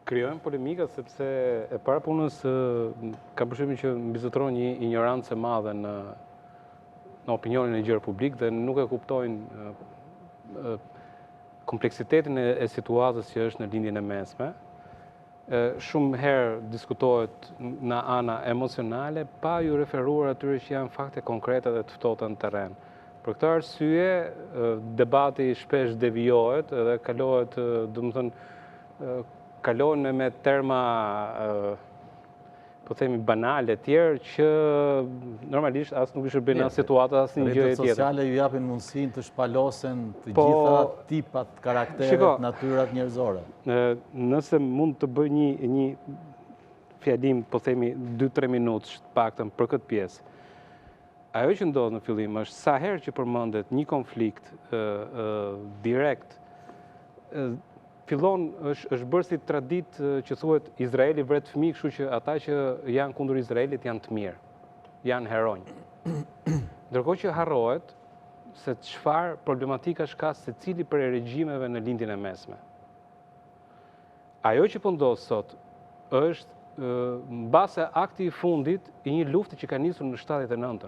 Krijojnë polemika sepse e para punës kam përshtypjen që mbizotron një ignorancë e madhe në opinionin e gjerë publik dhe nuk e kuptojnë kompleksitetin e situatës që është në lindjen e mesme. Shumë herë diskutohet në ana emocionale pa ju referuar atyre që janë fakte konkrete dhe të ftohta në terren. Për këtë arsye, debati shpesh devijohet dhe kalohet, kalohen me terma, po themi, banale tjerë që normalisht as nuk i shërben as situata as një gjë tjetër. Rrjetet sociale ju japin mundësinë të shpalosen të gjitha tipat, karakteret, natyrat njerëzore. Nëse mund të bëj një fjalim, po themi 2-3 minutë paktën për këtë pjesë. Ajo që ndodh në fillim është sa herë që përmendet një konflikt direkt, fillon është bërë si traditë që thuhet Izraeli vret fëmijë, kështu që ata që janë kundër Izraelit janë të mirë, janë heronj. Ndërkohë që harrohet se çfarë problematikash ka secili prej regjimeve në lindjen e mesme. Ajo që po ndodh sot është mbase akti i fundit i një lufte që ka nisur në 79-ën.